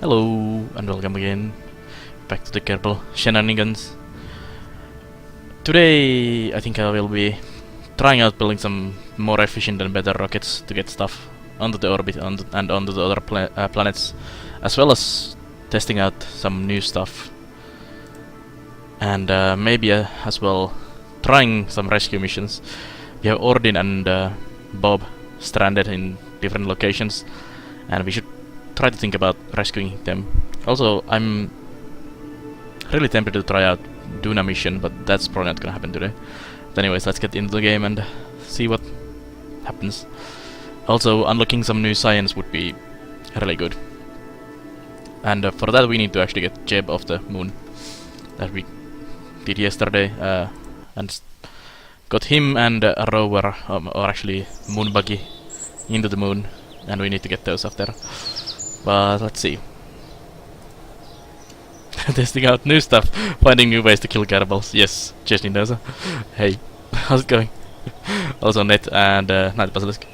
Hello and welcome again back to the Kerbal shenanigans. Today I think I will be trying out building some more efficient and better rockets to get stuff onto the orbit and onto the other planets, as well as testing out some new stuff. And maybe as well trying some rescue missions. We have Ordin and Bob stranded in different locations, and we should try to think about rescuing them. Also, I'm really tempted to try out Duna mission, but that's probably not gonna happen today. But anyways, let's get into the game and see what happens. Also, unlocking some new science would be really good. And for that we need to actually get Jeb off the moon, that we did yesterday, and got him and a rover, or actually moon buggy, into the moon, and we need to get those off there. But let's see. Testing out new stuff, finding new ways to kill Kerbals. Yes, just knows. Hey, how's it going? Also Net and Night Basilisk.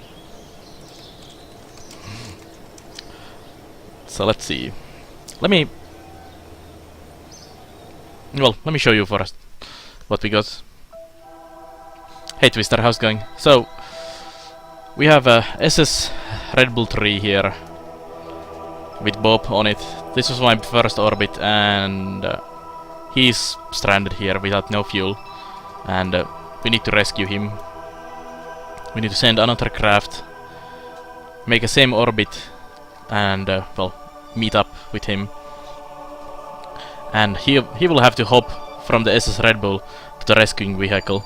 So let's see. Let me show you first what we got. Hey Twister, how's it going? So we have a SS Red Bull 3 here with Bob on it. This was my first orbit, and he's stranded here without no fuel, and we need to rescue him. We need to send another craft, make a same orbit, and meet up with him. And he will have to hop from the SS Red Bull to the rescuing vehicle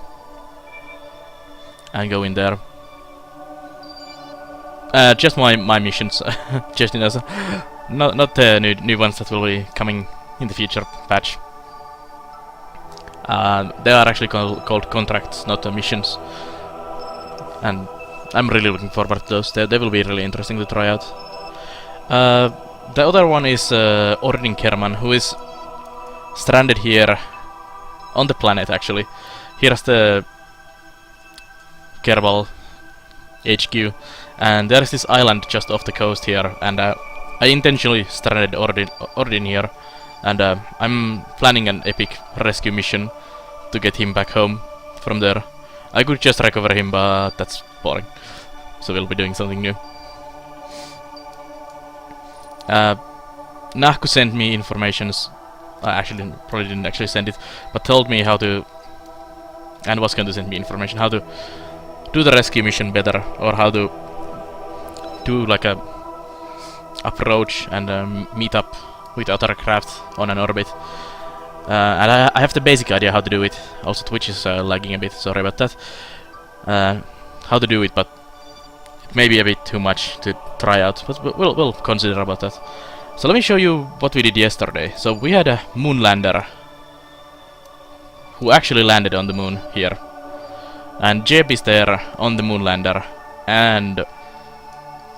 and go in there. Just my missions, just in as not the new ones that will be coming in the future patch. They are actually called contracts, not missions, and I'm really looking forward to those. They will be really interesting to try out. The other one is Ordin Kerman, who is stranded here on the planet. Actually, here's the Kerbal HQ, and there is this island just off the coast here, and I intentionally stranded Ordin here, and I'm planning an epic rescue mission to get him back home from there. I could just recover him, but that's boring, so we'll be doing something new. Nahku sent me informations. I actually probably didn't actually send it, but told me how to, and was going to send me information how to do the rescue mission better, or how to do like a approach and meet up with other craft on an orbit. And I have the basic idea how to do it. Also Twitch is lagging a bit, sorry about that. How to do it, but it may be a bit too much to try out, but we'll consider about that. So let me show you what we did yesterday. So we had a moonlander who actually landed on the moon here. And Jeb is there on the moonlander, and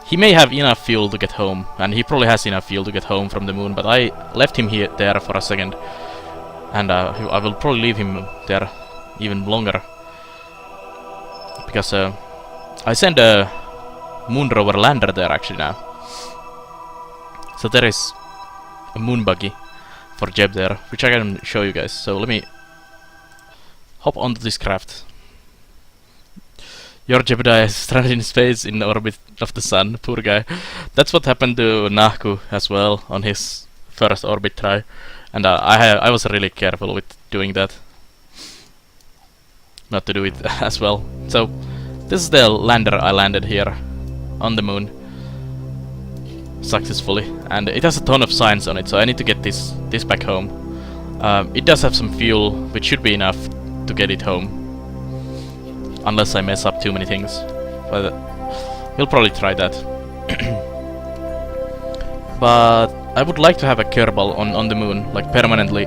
he may have enough fuel to get home, and he probably has enough fuel to get home from the moon, but I left him there for a second, and I will probably leave him there even longer, because I sent a moon rover lander there actually now. So there is a moon buggy for Jeb there, which I can show you guys. So let me hop onto this craft. Your Jebediah is stranded in space in the orbit of the sun, poor guy. That's what happened to Nahku as well on his first orbit try, and I was really careful with doing that, not to do it as well. So this is the lander I landed here on the moon successfully, and it has a ton of science on it, so I need to get this back home. It does have some fuel, which should be enough to get it home, unless I mess up too many things, but we'll probably try that. But I would like to have a Kerbal on the moon, like permanently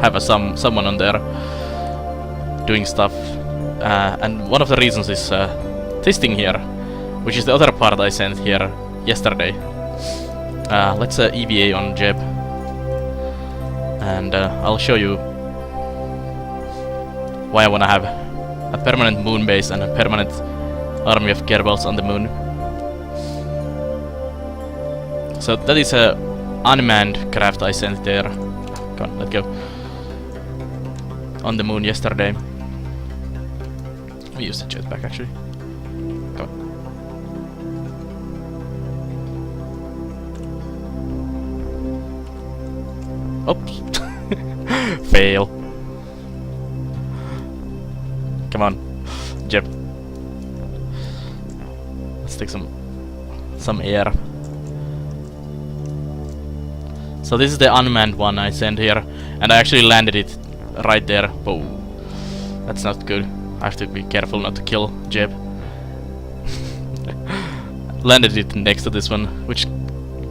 have someone on there doing stuff, and one of the reasons is this thing here, which is the other part I sent here yesterday. Let's EVA on Jeb, and I'll show you why I wanna have a permanent moon base and a permanent army of Kerbals on the moon. So that is unmanned craft I sent there. Come on, let's go. On the moon yesterday. We used the jetpack actually. Come on. Oops. Fail. Come on, Jeb. Let's take some air. So this is the unmanned one I sent here, and I actually landed it right there. Oh, that's not good. I have to be careful not to kill Jeb. Landed it next to this one, which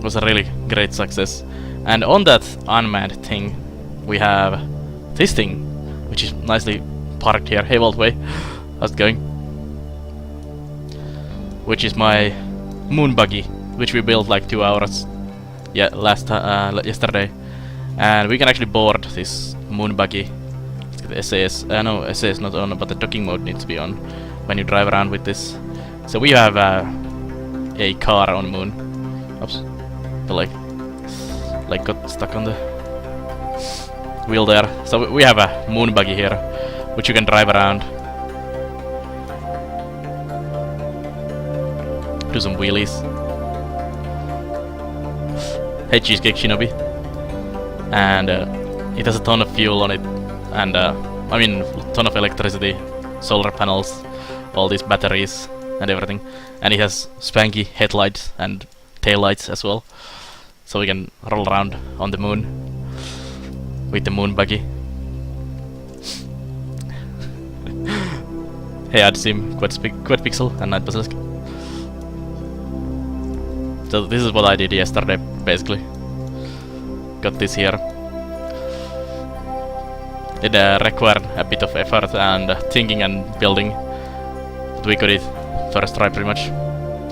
was a really great success. And on that unmanned thing, we have this thing, which is nicely parked here. Hey, Waltway, how's it going? Which is my moon buggy, which we built like 2 hours, yeah, yesterday, and we can actually board this moon buggy. Let's get the SAS. No, SAS not on, but the docking mode needs to be on when you drive around with this. So we have a car on moon. Oops, the like got stuck on the wheel there. So we have a moon buggy here, which you can drive around, do some wheelies. Hey, Cheesecake Shinobi. And it has a ton of fuel on it, and I mean a ton of electricity, solar panels, all these batteries and everything, and it has spanky headlights and taillights as well, so we can roll around on the moon with the moon buggy. Hey, I'd seem quite Pixel and Night Basilisk. So this is what I did yesterday, basically. Got this here. It required a bit of effort and thinking and building, but we got it first try pretty much.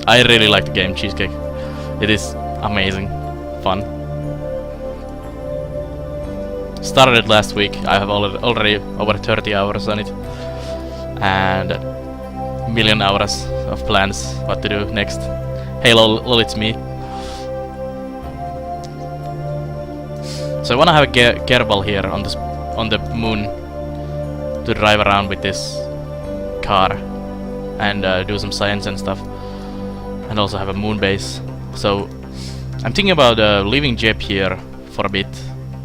I really like the game, Cheesecake. It is amazing, fun. Started it last week. I have already over 30 hours on it, and a million hours of plans what to do next. Hey lol, it's me. So I wanna have a Kerbal here on the moon to drive around with this car and do some science and stuff, and also have a moon base. So I'm thinking about leaving Jeb here for a bit,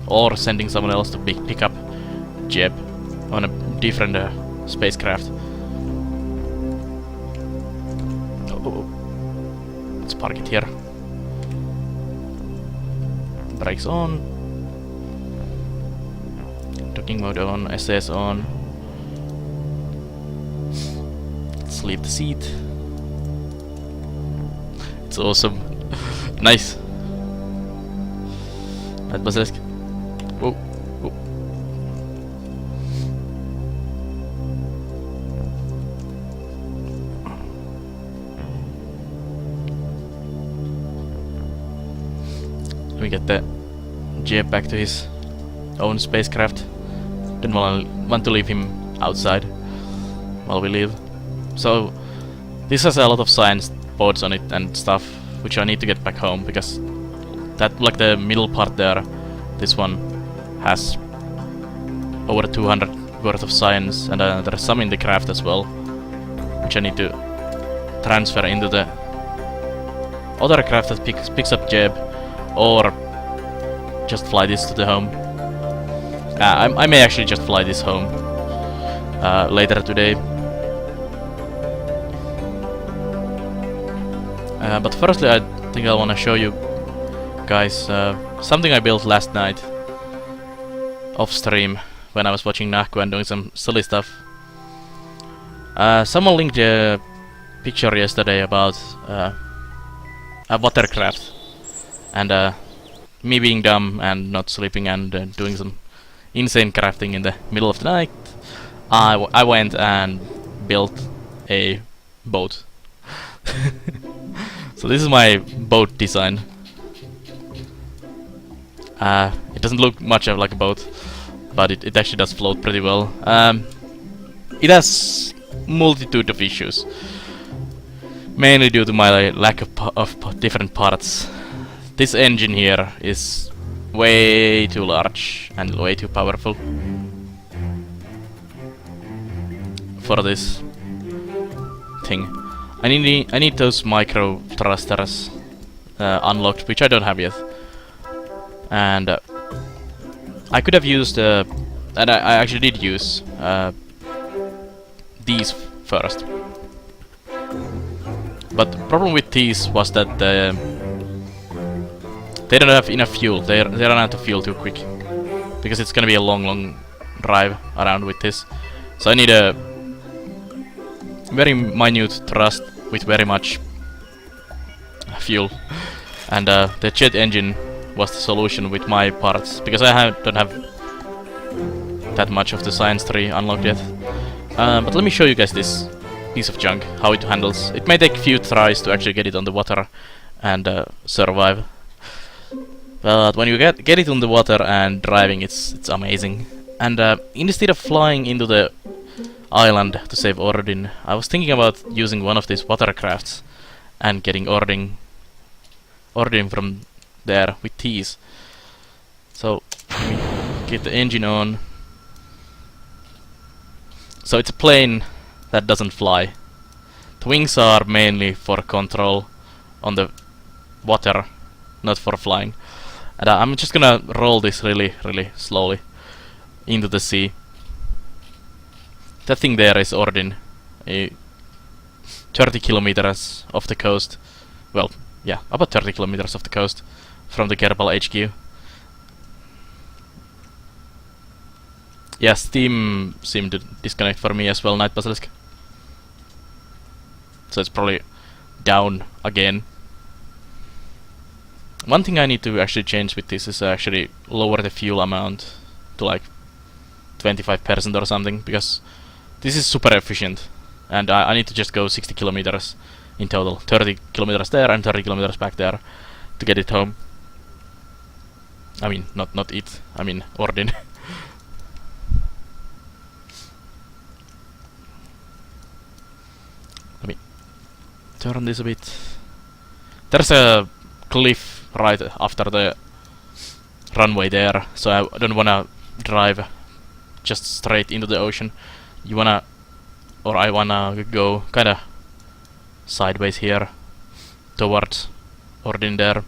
or sending someone else to pick up Jeb on a different spacecraft. Let's park it here. Brakes on. Docking mode on. SS on. Let's leave the seat. It's awesome. Nice. Night Basilisk. Whoa. Whoa. Let me get the Jeb back to his own spacecraft. Didn't want to leave him outside while we leave. So this has a lot of science boards on it and stuff, which I need to get back home, because that, like the middle part there, this one has over 200 worth of science, and there's some in the craft as well, which I need to transfer into the other craft that picks up Jeb, or just fly this to the home. I may actually just fly this home later today. But firstly, I think I want to show you guys something I built last night off stream when I was watching Nahku and doing some silly stuff. Someone linked a picture yesterday about a watercraft, and me being dumb and not sleeping and doing some insane crafting in the middle of the night, I went and built a boat. So this is my boat design. It doesn't look much like a boat, but it actually does float pretty well. It has multitude of issues, mainly due to my lack of different parts this engine here is way too large and way too powerful for this thing. I need those micro thrusters unlocked, which I don't have yet. And I could have used, and I actually did use these first. But the problem with these was that they don't have enough fuel. They run out of fuel too quick, because it's gonna be a long drive around with this. So I need a very minute thrust with very much fuel, and the jet engine was the solution with my parts, because I don't have that much of the science tree unlocked yet. But let me show you guys this piece of junk, how it handles. It may take a few tries to actually get it on the water and survive. But when you get it on the water and driving, it's amazing. And instead of flying into the island to save Ordin, I was thinking about using one of these watercrafts and getting Ordin from there with these. So let me get the engine on. So it's a plane that doesn't fly. The wings are mainly for control on the water, not for flying. And I'm just gonna roll this really slowly into the sea. That thing there is Ordin, 30 kilometers off the coast. Well, yeah, about 30 kilometers off the coast from the Kerbal HQ. Yeah, Steam seemed to disconnect for me as well, Night Basilisk. So it's probably down again. One thing I need to actually change with this is actually lower the fuel amount to like 25% or something, because this is super efficient, and I need to just go 60 kilometers in total. 30 kilometers there and 30 kilometers back there to get it home. I mean, not it, I mean Ordin. Let me turn this a bit. There's a cliff right after the runway there, so I don't wanna drive just straight into the ocean. I wanna go kinda sideways here towards Ordin there.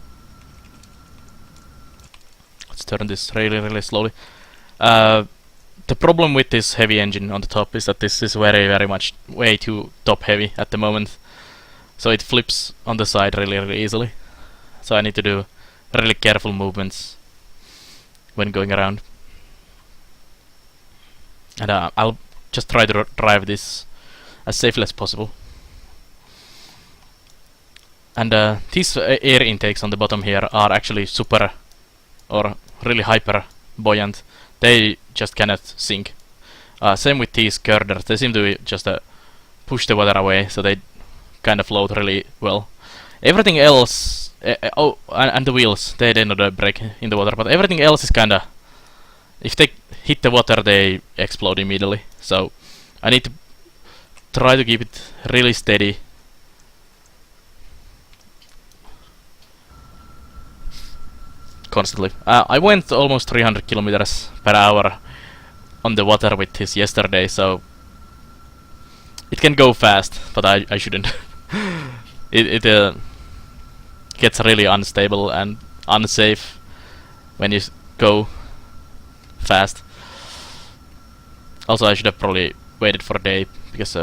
Let's turn this really slowly. The problem with this heavy engine on the top is that this is very much way too top heavy at the moment, so it flips on the side really easily. So I need to do really careful movements when going around. And I'll just try to drive this as safely as possible. And these air intakes on the bottom here are actually super or really hyper buoyant. They just cannot sink. Same with these girders. They seem to just push the water away, so they kind of float really well. Everything else, and the wheels, they don't break in the water, but everything else is kinda, if they hit the water, they explode immediately. So I need to try to keep it really steady. Constantly. I went almost 300 kilometers per hour on the water with this yesterday, so it can go fast, but I shouldn't. it gets really unstable and unsafe when you go fast. Also, I should have probably waited for a day, because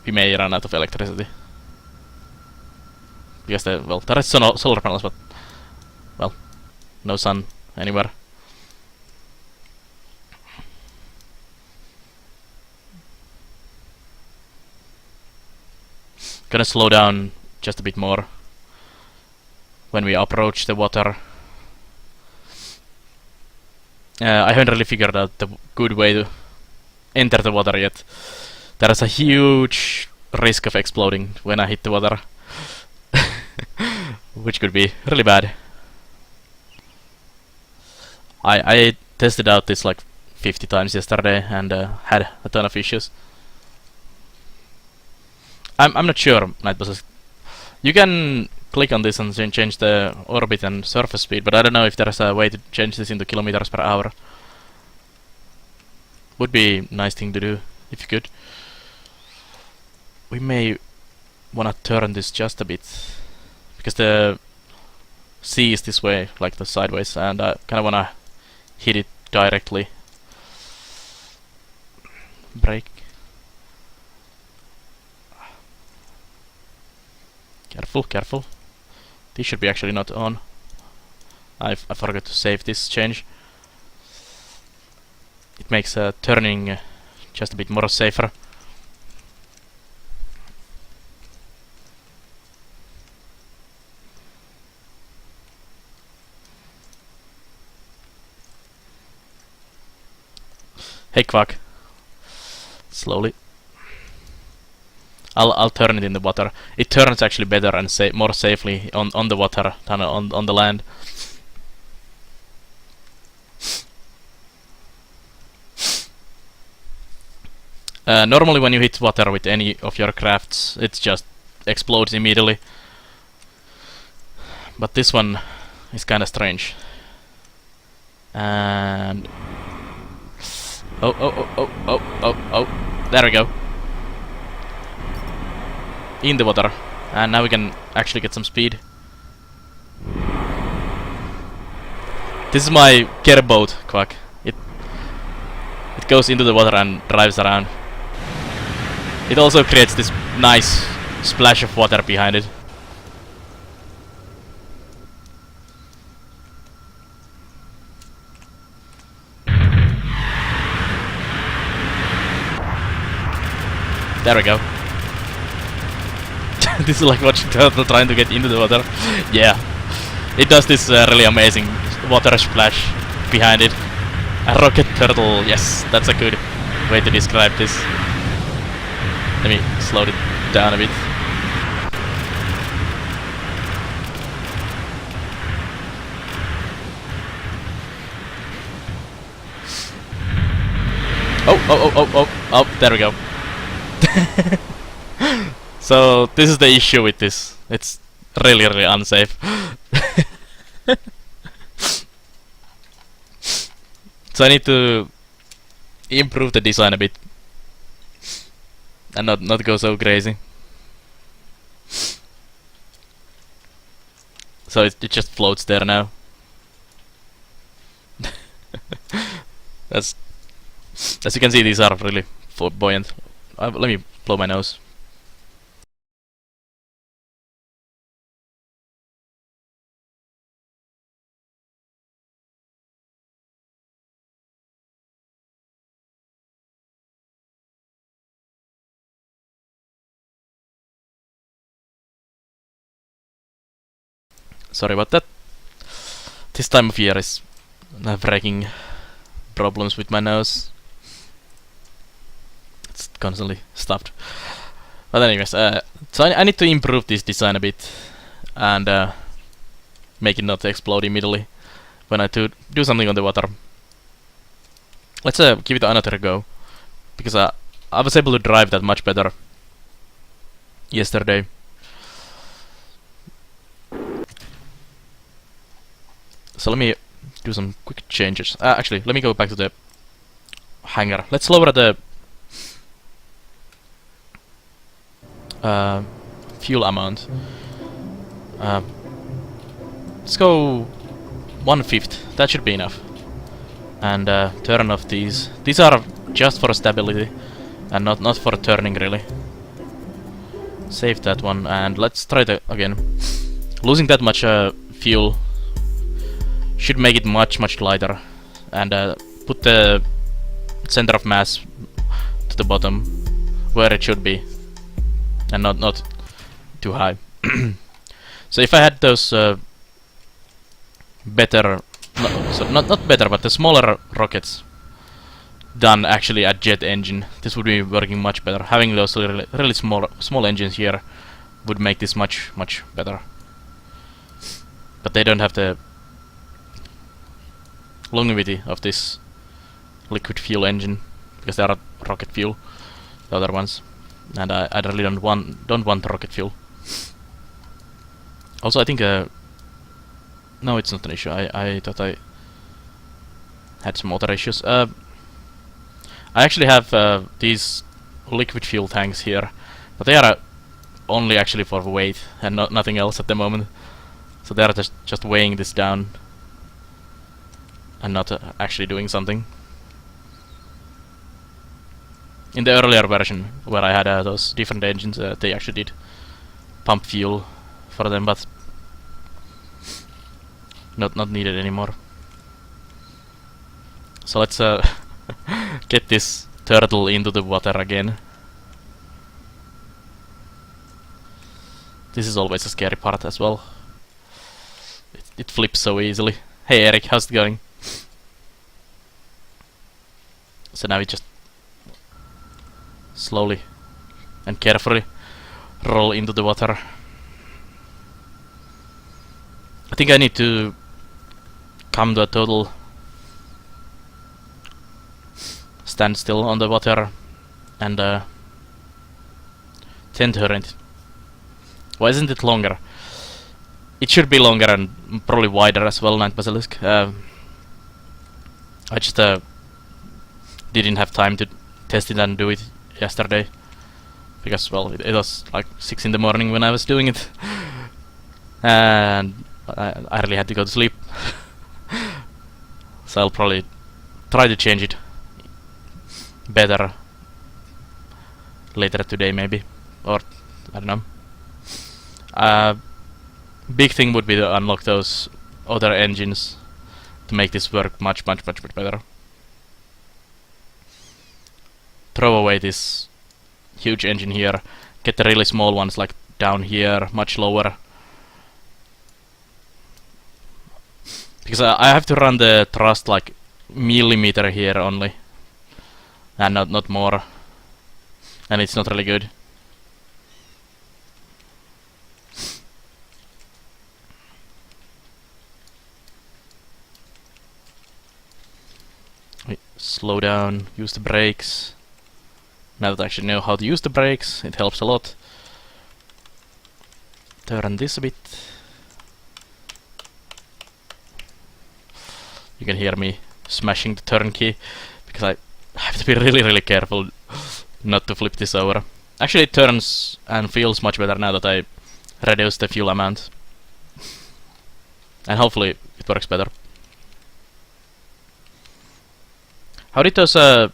we may run out of electricity. Because there are solar panels, but well, no sun anywhere. Gonna slow down just a bit more when we approach the water. I haven't really figured out the good way to enter the water yet. There is a huge risk of exploding when I hit the water, which could be really bad. I tested out this like 50 times yesterday and had a ton of issues. I'm not sure, Night Bosses. You can click on this and change the orbit and surface speed, but I don't know if there's a way to change this into kilometers per hour. Would be nice thing to do if you could. We may wanna turn this just a bit because the sea is this way, like the sideways, and I kinda wanna hit it directly. Brake. Careful, careful. This should be actually not on. I forgot to save this change. It makes turning just a bit more safer. Hey Quack. Slowly. I'll turn it in the water. It turns actually better and more safely on the water than on the land. Normally when you hit water with any of your crafts, it just explodes immediately. But this one is kinda strange. And oh, there we go. In the water, and now we can actually get some speed. This is my Kerbal Quack. It goes into the water and drives around. It also creates this nice splash of water behind it. There we go. This is like watching turtle trying to get into the water. Yeah, it does this really amazing water splash behind it. A rocket turtle, yes, that's a good way to describe this. Let me slow it down a bit. Oh, there we go. So this is the issue with this. It's really unsafe. So I need to improve the design a bit and not go so crazy. So it just floats there now. As you can see, these are really buoyant. Let me blow my nose. Sorry about that. This time of year is wrecking problems with my nose. It's constantly stuffed. But anyways, so I need to improve this design a bit and make it not explode immediately when I do something on the water. Let's give it another go, because I was able to drive that much better yesterday. So let me do some quick changes. Actually, let me go back to the hangar. Let's lower the fuel amount. Let's go 1/5. That should be enough. And turn off these. These are just for stability and not for turning really. Save that one and let's try that again. Losing that much fuel should make it much lighter, and put the center of mass to the bottom where it should be, and not too high. So if I had those better, not better, but the smaller rockets done actually at jet engine, this would be working much better. Having those really small engines here would make this much better. But they don't have the longevity of this liquid fuel engine because they are rocket fuel, the other ones, and I really don't want rocket fuel. Also, I think no, it's not an issue. I thought I had some other issues. I actually have these liquid fuel tanks here, but they are only actually for weight and nothing else at the moment. So they are just weighing this down and not actually doing something. In the earlier version, where I had those different engines, they actually did pump fuel for them, but not needed anymore. So let's get this turtle into the water again. This is always a scary part as well. It flips so easily. Hey Eric, how's it going? So now we just slowly and carefully roll into the water. I think I need to come to a total standstill on the water and then turn it. Why isn't it longer? It should be longer and probably wider as well, Night Basilisk. I just didn't have time to test it and do it yesterday. Because, well, it was like 6 in the morning when I was doing it. And I really had to go to sleep. So I'll probably try to change it better later today maybe. Or, I don't know. Big thing would be to unlock those other engines to make this work much better. Throw away this huge engine here, get the really small ones like down here, much lower. Because I have to run the thrust like millimeter here only, and not more, and it's not really good. Slow down, use the brakes. Now that I actually know how to use the brakes, it helps a lot. Turn this a bit. You can hear me smashing the turn key, because I have to be really careful not to flip this over. Actually it turns and feels much better now that I reduced the fuel amount. And hopefully it works better. How did those time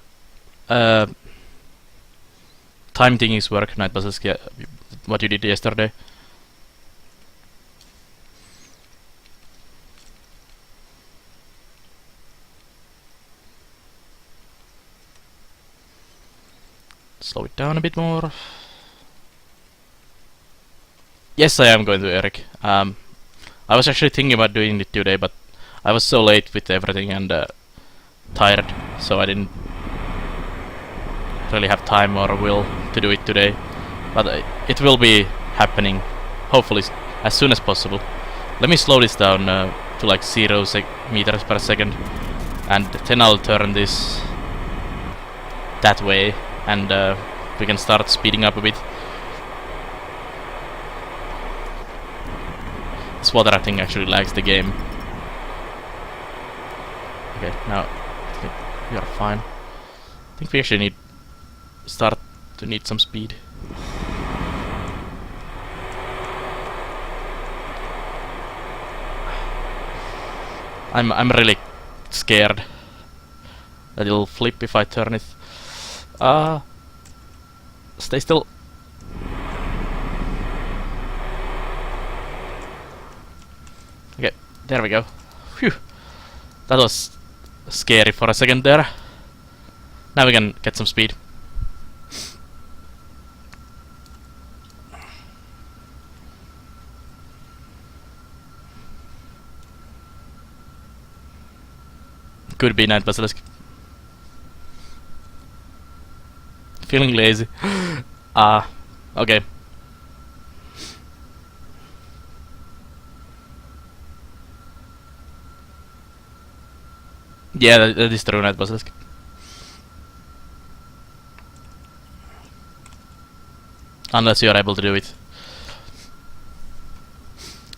thingies work, Night Basilisk? What you did yesterday? Slow it down a bit more. Yes, I am going to Eric. I was actually thinking about doing it today, but I was so late with everything and tired, so I didn't really have time or will to do it today. But it will be happening, hopefully, as soon as possible. Let me slow this down to like 0 meters per second, and then I'll turn this that way, and we can start speeding up a bit. This water, I think, actually lags the game. Okay, now we are fine. I think we actually start to need some speed. I'm really scared that it'll flip if I turn it. Stay still. Okay, there we go. Phew. That was scary for a second there. Now we can get some speed. Could be Night Basilisk. Feeling lazy. Okay. Yeah, that is true, Night Basilisk. Unless you are able to do it.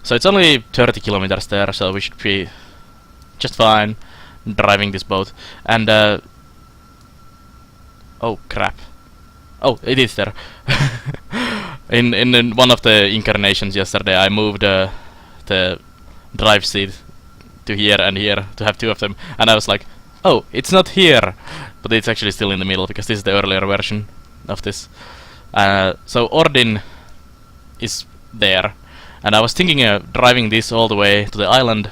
So it's only 30 kilometers there, so we should be just fine driving this boat. And oh crap! Oh, it is there. in one of the incarnations yesterday, I moved the drive seat to here and here to have two of them, and I was like, oh, it's not here, but it's actually still in the middle because this is the earlier version of this. So Ordin is there, and I was thinking of driving this all the way to the island,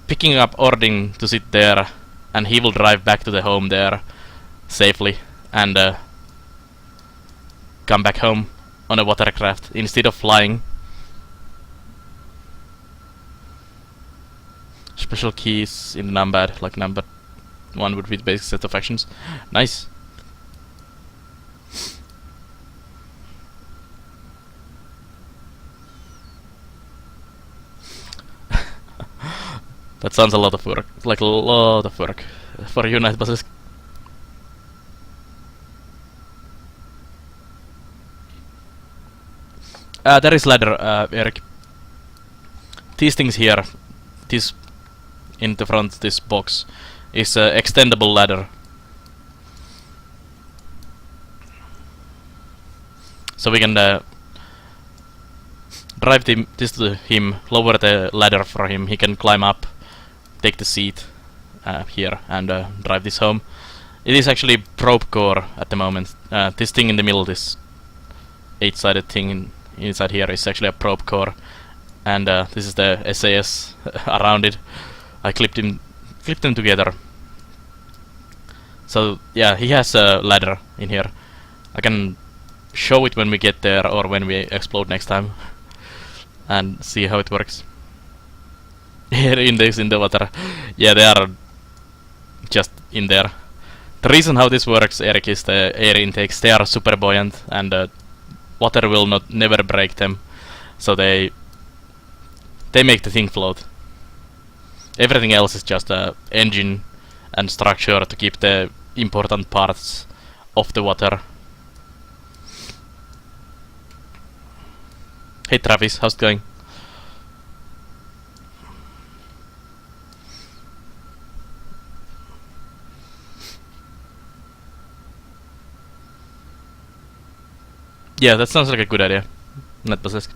picking up Ordin to sit there, and he will drive back to the home there safely, and come back home on a watercraft instead of flying. Special keys in the numpad, like number 1 would be the basic set of actions. Nice. That sounds a lot of work, like a lot of work for you, Night Buses. There is ladder, Eric. These things here, this in the front, this box, is an extendable ladder. So we can drive this to him, lower the ladder for him, he can climb up, take the seat here, and drive this home. It is actually probe core at the moment. This thing in the middle, this 8-sided thing inside here, is actually a probe core, and this is the SAS around it. I clipped them together. So yeah, he has a ladder in here. I can show it when we get there or when we explode next time, and see how it works. Air index in the water. Yeah, they are just in there. The reason how this works, Eric, is the air intakes. They are super buoyant, and water will never break them. So they make the thing float. Everything else is just a engine and structure to keep the important parts off the water. Hey Travis, how's it going? Yeah, that sounds like a good idea. Not Basilisk.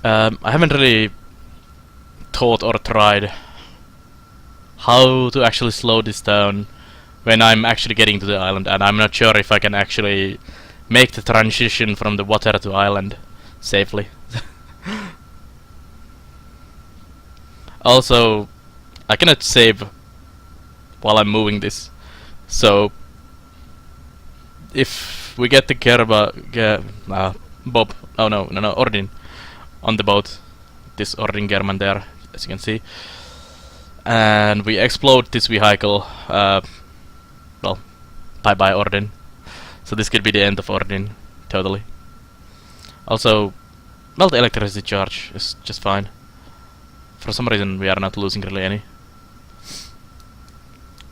I haven't really thought or tried how to actually slow this down when I'm actually getting to the island, and I'm not sure if I can actually make the transition from the water to island safely. Also, I cannot save while I'm moving this, so if we get the Kerbal, Bob, oh no, Ordin on the boat, this Ordin German there, as you can see, and we explode this vehicle, well, bye-bye Ordin. So this could be the end of Ordin, totally. Also, well, the electricity charge is just fine. For some reason we are not losing really any.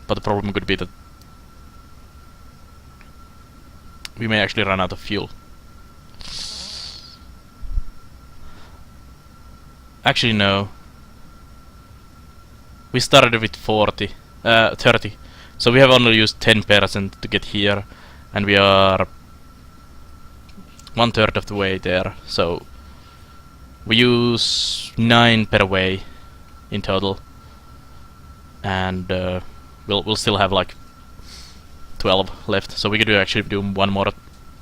But the problem could be that we may actually run out of fuel. Actually no. We started with 30. So we have only used 10% to get here, and we are 1/3 of the way there. So we use 9 per way in total, and we'll still have like 12 left. So we could actually do one more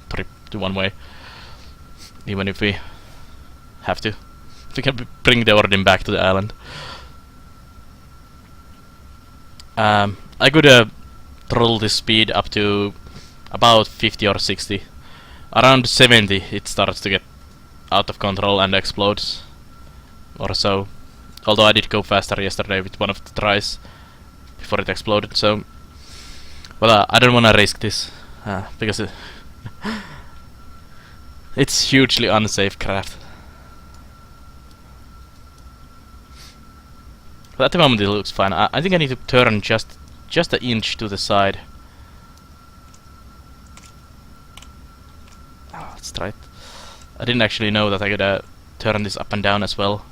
trip to one way, even if we have to. We can bring the Ordin back to the island. I could throttle this speed up to about 50 or 60. Around 70 it starts to get out of control and explodes, or so. Although I did go faster yesterday with one of the tries before it exploded, so... Well, I don't wanna risk this, because it's hugely unsafe craft. But at the moment it looks fine. I think I need to turn just an inch to the side. Let's try it. I didn't actually know that I could turn this up and down as well.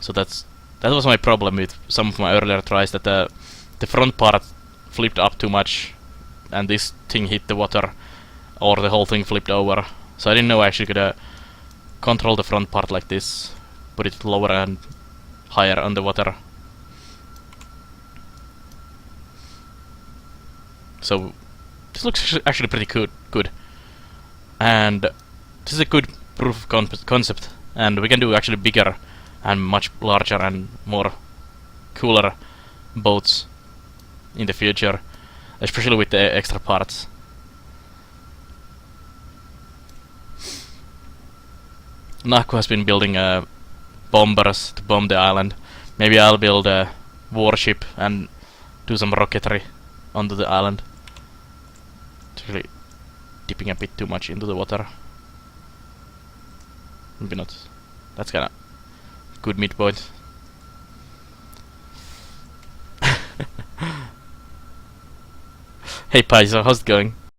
So that was my problem with some of my earlier tries, that the front part flipped up too much and this thing hit the water, or the whole thing flipped over. So I didn't know I actually could control the front part like this, put it lower and higher on the water. So this looks actually pretty good. And this is a good proof of concept, and we can do actually bigger and much larger and more cooler boats in the future, especially with the extra parts. Naku has been building bombers to bomb the island. Maybe I'll build a warship and do some rocketry onto the island. It's really dipping a bit too much into the water. Maybe not. That's kinda good midpoint. Hey Paizo, how's it going?